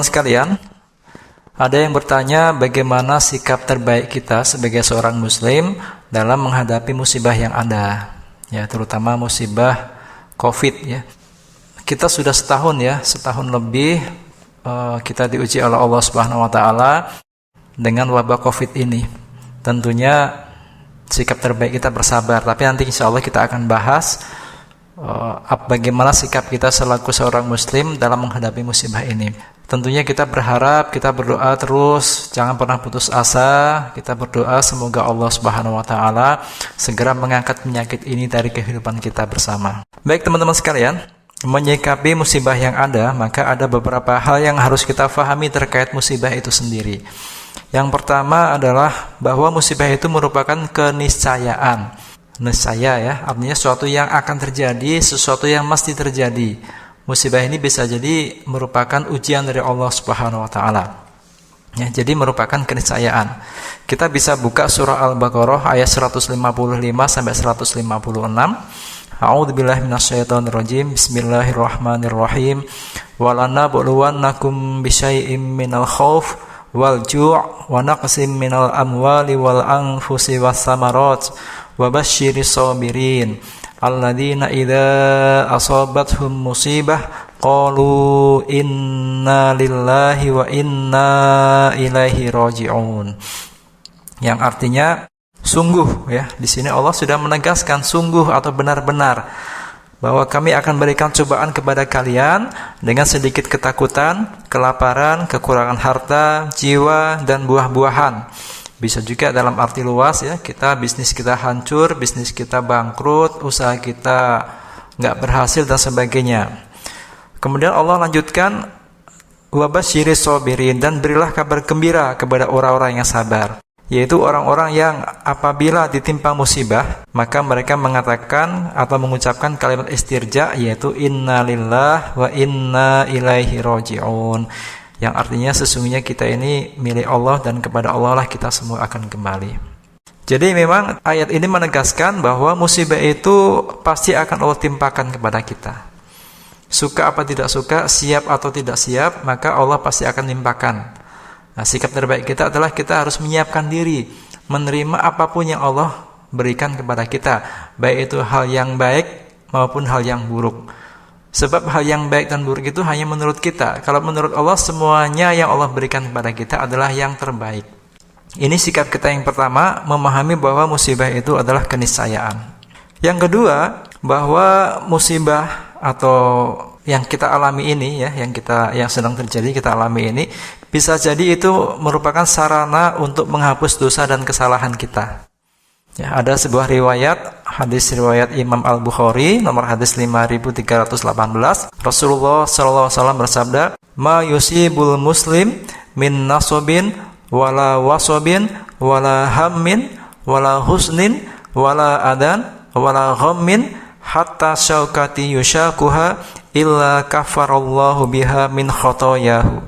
teman-teman sekalian, ada yang bertanya bagaimana sikap terbaik kita sebagai seorang muslim dalam menghadapi musibah yang ada, ya, terutama musibah COVID, ya. Kita sudah setahun lebih kita diuji oleh Allah Subhanahu wa taala dengan wabah COVID ini. Tentunya sikap terbaik kita bersabar, tapi nanti insya Allah kita akan bahas bagaimana sikap kita selaku seorang muslim dalam menghadapi musibah ini. Tentunya kita berharap, kita berdoa terus, jangan pernah putus asa. Kita berdoa semoga Allah Subhanahu wa taala segera mengangkat penyakit ini dari kehidupan kita bersama. Baik teman-teman sekalian, menyikapi musibah yang ada, maka ada beberapa hal yang harus kita fahami terkait musibah itu sendiri. Yang pertama adalah bahwa musibah itu merupakan keniscayaan. Niscaya, ya, artinya sesuatu yang akan terjadi, sesuatu yang mesti terjadi. Musibah ini bisa jadi merupakan ujian dari Allah Subhanahu wa taala. Ya, jadi merupakan keniscayaan. Kita bisa buka surah Al-Baqarah ayat 155 sampai 156. A'udzubillahi minasyaitonirrajim. Bismillahirrahmanirrahim. Walanabluwannakum bisyai'im minal khauf wal ju' wa naqsim minal amwali wal anfusi was samarat wa basyiris sabirin alladzina idza asabathum musibah qalu inna lillahi wa inna ilaihi raji'un. Yang artinya sungguh, ya, di sini Allah sudah menegaskan sungguh atau benar-benar bahwa kami akan berikan cobaan kepada kalian dengan sedikit ketakutan, kelaparan, kekurangan harta, jiwa, dan buah-buahan. Bisa juga dalam arti luas, ya, bisnis kita hancur, bisnis kita bangkrut, usaha kita nggak berhasil dan sebagainya. Kemudian Allah lanjutkan, wabasyiris sabirin, dan berilah kabar gembira kepada orang-orang yang sabar, yaitu orang-orang yang apabila ditimpa musibah, maka mereka mengatakan atau mengucapkan kalimat istirja, yaitu innalillah wa inna ilaihi raji'un, yang artinya sesungguhnya kita ini milik Allah dan kepada Allah lah kita semua akan kembali. Jadi memang ayat ini menegaskan bahwa musibah itu pasti akan Allah timpakan kepada kita. Suka apa tidak suka, siap atau tidak siap, maka Allah pasti akan timpakan. Nah, sikap terbaik kita adalah kita harus menyiapkan diri, menerima apapun yang Allah berikan kepada kita, baik itu hal yang baik maupun hal yang buruk. Sebab hal yang baik dan buruk itu hanya menurut kita. Kalau menurut Allah, semuanya yang Allah berikan kepada kita adalah yang terbaik. Ini sikap kita yang pertama, memahami bahwa musibah itu adalah keniscayaan. Yang kedua, bahwa musibah atau yang kita alami ini, ya, yang sedang terjadi kita alami ini, bisa jadi itu merupakan sarana untuk menghapus dosa dan kesalahan kita. Ya, ada sebuah hadis riwayat Imam Al-Bukhari nomor hadis 5318. Rasulullah SAW bersabda, "Ma yusibul muslim min nasobin wala wasobin wala hammin wala husnin wala adan wala ghammin hatta syaukati yushakuha illa kafarallahu biha min khotoyahu."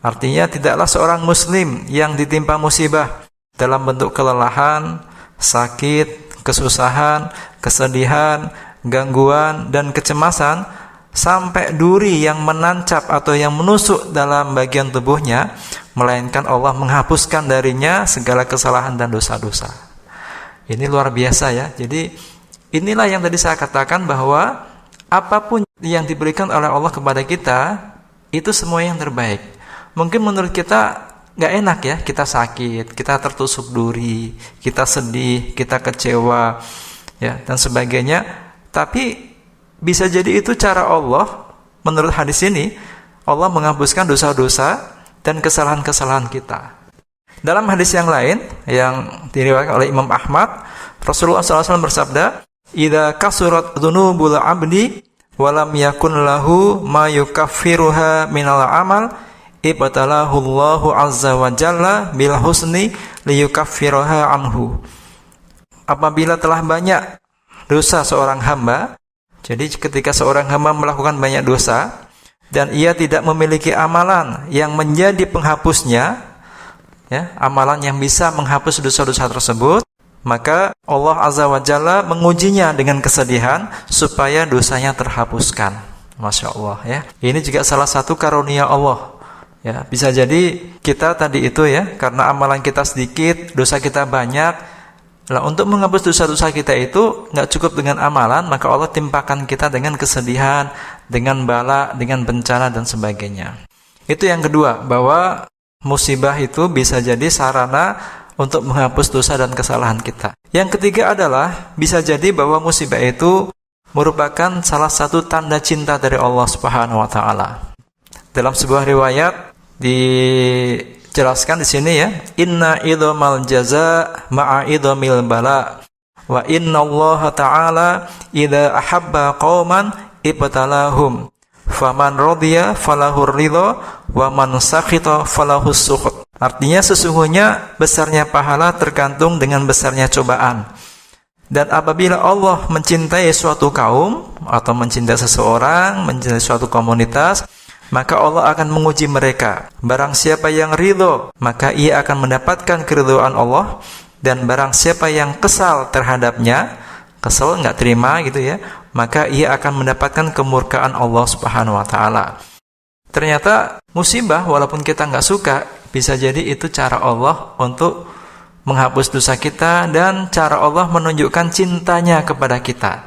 Artinya, tidaklah seorang muslim yang ditimpa musibah dalam bentuk kelelahan, sakit, kesusahan, kesedihan, gangguan, dan kecemasan, sampai duri yang menancap atau yang menusuk dalam bagian tubuhnya, melainkan Allah menghapuskan darinya segala kesalahan dan dosa-dosa. Ini luar biasa, ya. Jadi inilah yang tadi saya katakan, bahwa apapun yang diberikan oleh Allah kepada kita, itu semua yang terbaik. Mungkin menurut kita nggak enak, ya, kita sakit, kita tertusuk duri, kita sedih, kita kecewa, ya, dan sebagainya. Tapi bisa jadi itu cara Allah. Menurut hadis ini, Allah menghapuskan dosa-dosa dan kesalahan-kesalahan kita. Dalam hadis yang lain yang diriwayatkan oleh Imam Ahmad, Rasulullah SAW bersabda, "Idza kasurat dzunubul 'abdi wa lam yakun lahu ma yukaffiruha minal amal, ibtalahu Allahu azza wa jalla bil husni liyukaffiraha anhu." Apabila telah banyak dosa seorang hamba, jadi ketika seorang hamba melakukan banyak dosa dan ia tidak memiliki amalan yang menjadi penghapusnya, ya, amalan yang bisa menghapus dosa-dosa tersebut, maka Allah azza wa jalla mengujinya dengan kesedihan supaya dosanya terhapuskan. Masya Allah, ya. Ini juga salah satu karunia Allah. Ya, bisa jadi kita tadi itu ya, karena amalan kita sedikit, dosa kita banyak. Nah, untuk menghapus dosa-dosa kita itu nggak cukup dengan amalan, maka Allah timpakan kita dengan kesedihan, dengan bala, dengan bencana dan sebagainya. Itu yang kedua, bahwa musibah itu bisa jadi sarana untuk menghapus dosa dan kesalahan kita. Yang ketiga adalah bisa jadi bahwa musibah itu merupakan salah satu tanda cinta dari Allah Subhanahu wa taala. Dalam sebuah riwayat dijelaskan di sini ya, inna idhamal jaza ma'a idhamil bala wa inna Allah ta'ala idza ahabba qauman ibtalahum faman radiya falahur ridha wa man sakhita falahus sukhut. Artinya sesungguhnya besarnya pahala tergantung dengan besarnya cobaan. Dan apabila Allah mencintai suatu kaum atau mencintai seseorang, mencintai suatu komunitas, maka Allah akan menguji mereka. Barang siapa yang ridho, maka ia akan mendapatkan keridhaan Allah. Dan barang siapa yang kesal terhadapnya, kesal nggak terima gitu ya, maka ia akan mendapatkan kemurkaan Allah Subhanahu wa taala. Ternyata musibah walaupun kita nggak suka, bisa jadi itu cara Allah untuk menghapus dosa kita dan cara Allah menunjukkan cintanya kepada kita.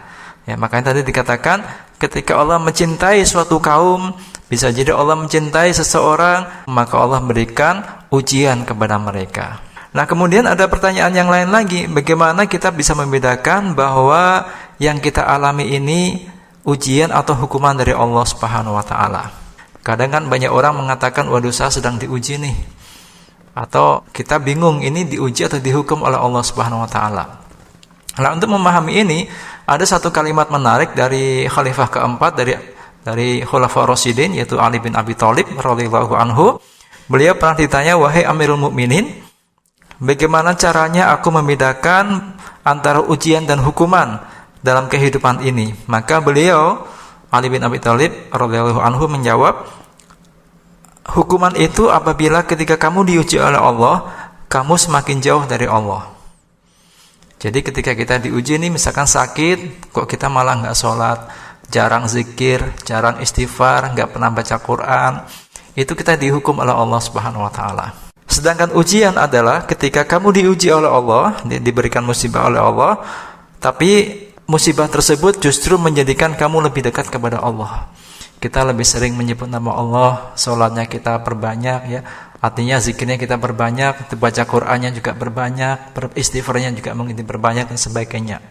Ya, makanya tadi dikatakan ketika Allah mencintai suatu kaum, bisa jadi Allah mencintai seseorang, maka Allah berikan ujian kepada mereka. Nah, kemudian ada pertanyaan yang lain lagi, bagaimana kita bisa membedakan bahwa yang kita alami ini ujian atau hukuman dari Allah Subhanahu wa taala? Kadang kan banyak orang mengatakan, waduh saya sedang diuji nih. Atau kita bingung ini diuji atau dihukum oleh Allah Subhanahu wa taala. Nah, untuk memahami ini, ada satu kalimat menarik dari khalifah keempat dari Khulafaur Rasyidin, yaitu Ali bin Abi Thalib radhiyallahu anhu. Beliau pernah ditanya, wahai Amirul Mukminin, bagaimana caranya aku membedakan antara ujian dan hukuman dalam kehidupan ini? Maka beliau, Ali bin Abi Thalib radhiyallahu anhu, menjawab, hukuman itu apabila ketika kamu diuji oleh Allah, kamu semakin jauh dari Allah. Jadi ketika kita diuji ini, misalkan sakit, kok kita malah nggak sholat, jarang zikir, jarang istighfar, nggak pernah baca Quran, itu kita dihukum oleh Allah Subhanahu wa taala. Sedangkan ujian adalah ketika kamu diuji oleh Allah, diberikan musibah oleh Allah, tapi musibah tersebut justru menjadikan kamu lebih dekat kepada Allah. Kita lebih sering menyebut nama Allah, sholatnya kita perbanyak ya, artinya zikirnya kita perbanyak, baca Qur'annya juga perbanyak, istighfarnya juga mungkin perbanyak dan sebagainya.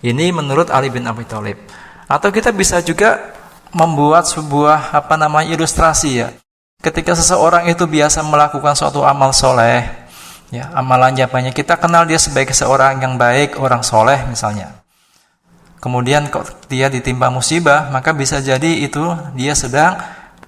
Ini menurut Ali bin Abi Thalib. Atau kita bisa juga membuat sebuah ilustrasi ya. Ketika seseorang itu biasa melakukan suatu amal soleh, ya, amalannya banyak, kita kenal dia sebagai seorang yang baik, orang soleh misalnya. Kemudian kok dia ditimpa musibah, maka bisa jadi itu dia sedang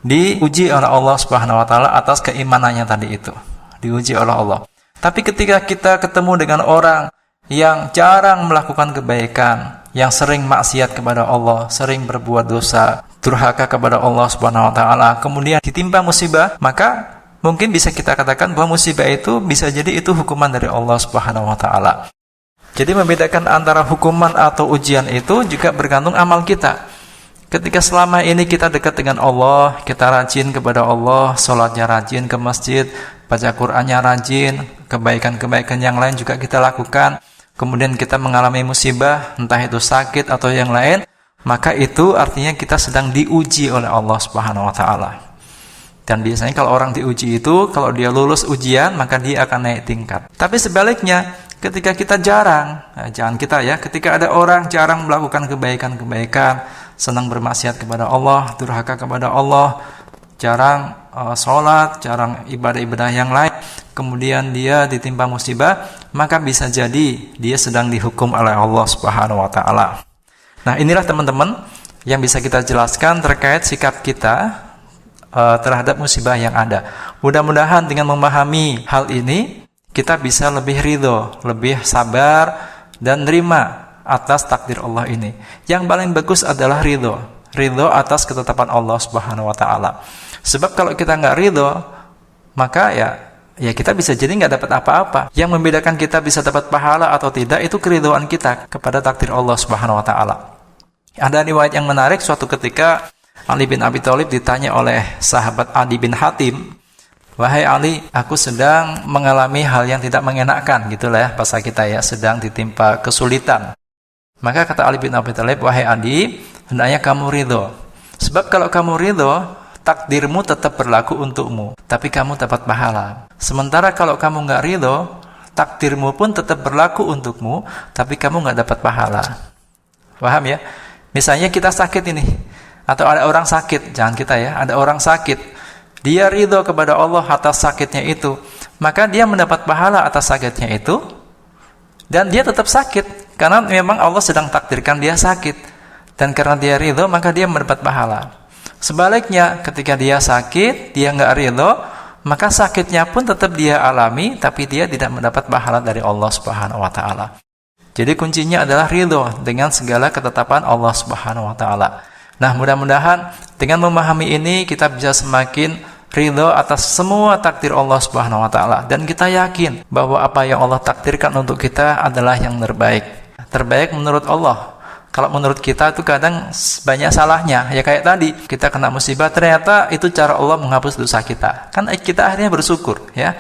diuji oleh Allah Subhanahu wa taala atas keimanannya tadi itu. Diuji oleh Allah. Tapi ketika kita ketemu dengan orang yang jarang melakukan kebaikan, yang sering maksiat kepada Allah, sering berbuat dosa, durhaka kepada Allah Subhanahu wa taala, kemudian ditimpa musibah, maka mungkin bisa kita katakan bahwa musibah itu bisa jadi itu hukuman dari Allah Subhanahu wa taala. Jadi membedakan antara hukuman atau ujian itu juga bergantung amal kita. Ketika selama ini kita dekat dengan Allah, kita rajin kepada Allah, sholatnya rajin ke masjid, baca Qur'annya rajin, kebaikan-kebaikan yang lain juga kita lakukan, kemudian kita mengalami musibah, entah itu sakit atau yang lain, maka itu artinya kita sedang diuji oleh Allah Subhanahu wa taala. Dan biasanya kalau orang diuji itu, kalau dia lulus ujian, maka dia akan naik tingkat. Tapi sebaliknya, ketika kita ketika ada orang jarang melakukan kebaikan-kebaikan, senang bermaksiat kepada Allah, durhaka kepada Allah, jarang sholat, jarang ibadah-ibadah yang lain, kemudian dia ditimpa musibah, maka bisa jadi dia sedang dihukum oleh Allah Subhanahu wa taala. Nah, inilah teman-teman yang bisa kita jelaskan terkait sikap kita terhadap musibah yang ada. Mudah-mudahan dengan memahami hal ini, kita bisa lebih ridho, lebih sabar dan nerima atas takdir Allah ini. Yang paling bagus adalah ridho atas ketetapan Allah Subhanahu wa taala. Sebab kalau kita nggak ridho, maka ya kita bisa jadi nggak dapat apa-apa. Yang membedakan kita bisa dapat pahala atau tidak itu keridhoan kita kepada takdir Allah Subhanahu wa taala. Ada riwayat yang menarik, suatu ketika Ali bin Abi Thalib ditanya oleh sahabat Adi bin Hatim, Wahai Ali, aku sedang mengalami hal yang tidak mengenakkan, gitulah ya bahasa kita ya, sedang ditimpa kesulitan. Maka kata Ali bin Abi Thalib, wahai Ali, hendaknya kamu ridho. Sebab kalau kamu ridho, takdirmu tetap berlaku untukmu, tapi kamu dapat pahala. Sementara kalau kamu nggak ridho, takdirmu pun tetap berlaku untukmu, tapi kamu nggak dapat pahala. Paham ya? Misalnya kita sakit ini, atau ada orang sakit, jangan kita ya, ada orang sakit, dia ridho kepada Allah atas sakitnya itu, maka dia mendapat pahala atas sakitnya itu, dan dia tetap sakit, karena memang Allah sedang takdirkan dia sakit, dan karena dia ridho, maka dia mendapat pahala. Sebaliknya, ketika dia sakit, dia nggak ridho, maka sakitnya pun tetap dia alami, tapi dia tidak mendapat pahala dari Allah Subhanahu wa Ta'ala. Jadi kuncinya adalah ridho dengan segala ketetapan Allah Subhanahu wa Ta'ala. Nah, mudah-mudahan dengan memahami ini kita bisa semakin ridho atas semua takdir Allah Subhanahu wa Ta'ala, dan kita yakin bahwa apa yang Allah takdirkan untuk kita adalah yang terbaik. Terbaik menurut Allah. Kalau menurut kita itu kadang banyak salahnya. Ya kayak tadi, kita kena musibah, ternyata itu cara Allah menghapus dosa kita. Kan kita akhirnya bersyukur, ya.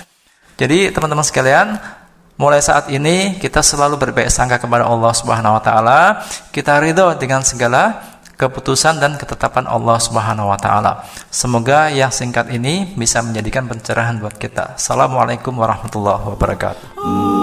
Jadi teman-teman sekalian, mulai saat ini kita selalu berbaik sangka kepada Allah Subhanahu wa Ta'ala. Kita ridho dengan segala keputusan dan ketetapan Allah Subhanahu wa Ta'ala. Semoga yang singkat ini bisa menjadikan pencerahan buat kita. Assalamualaikum warahmatullahi wabarakatuh.